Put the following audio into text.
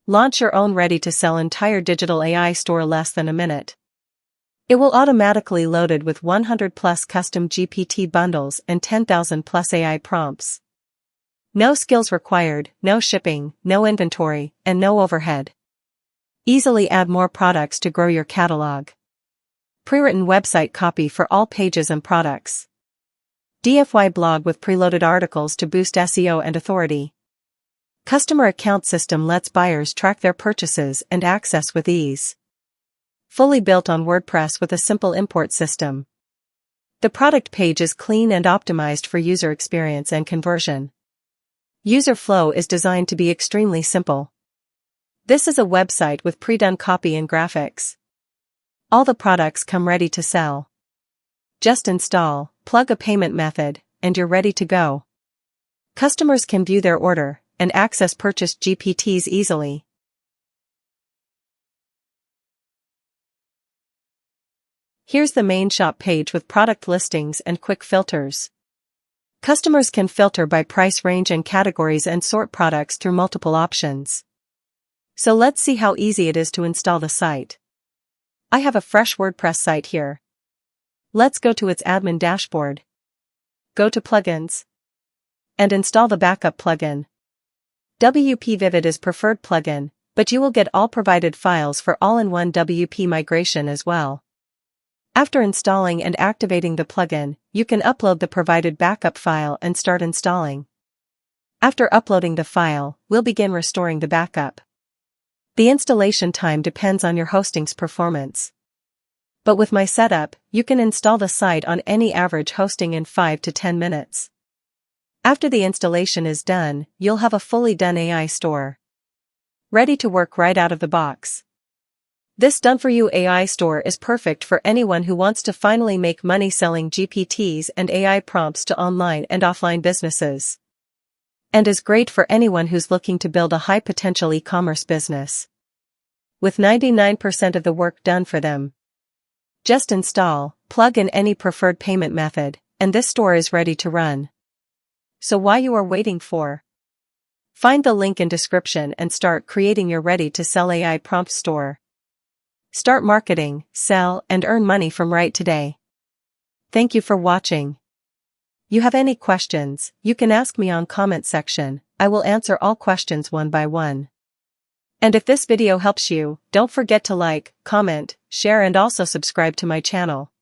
Launch your own ready-to-sell entire digital AI store less than a minute. It will automatically loaded with 100 plus custom GPT bundles and 10,000 plus AI prompts. No skills required, no shipping, no inventory, and no overhead. Easily add more products to grow your catalog. Pre-written website copy for all pages and products. DIY blog with preloaded articles to boost SEO and authority. Customer account system lets buyers track their purchases and access with ease. Fully built on WordPress with a simple import system. The product page is clean and optimized for user experience and conversion. User flow is designed to be extremely simple. This is a website with pre-done copy and graphics. All the products come ready to sell. Just install, plug a payment method, and you're ready to go. Customers can view their order and access purchased GPTs easily. Here's the main shop page with product listings and quick filters. Customers can filter by price range and categories and sort products through multiple options. So let's see how easy it is to install the site. I have a fresh WordPress site here. Let's go to its admin dashboard. Go to Plugins. And install the backup plugin. WP Vivid is preferred plugin, but you will get all provided files for all-in-one WP migration as well. After installing and activating the plugin, you can upload the provided backup file and start installing. After uploading the file, we'll begin restoring the backup. The installation time depends on your hosting's performance. But with my setup, you can install the site on any average hosting in 5 to 10 minutes. After the installation is done, you'll have a fully done AI store. Ready to work right out of the box. This done-for-you AI store is perfect for anyone who wants to finally make money selling GPTs and AI prompts to online and offline businesses. And is great for anyone who's looking to build a high-potential e-commerce business. With 99% of the work done for them. Just install, plug in any preferred payment method, and this store is ready to run. So why you are waiting for? Find the link in description and start creating your ready-to-sell AI prompt store. Start marketing, sell, and earn money from right today. Thank you for watching. You have any questions, you can ask me on comment section. I will answer all questions one by one. And if this video helps you, don't forget to like, comment, share and also subscribe to my channel.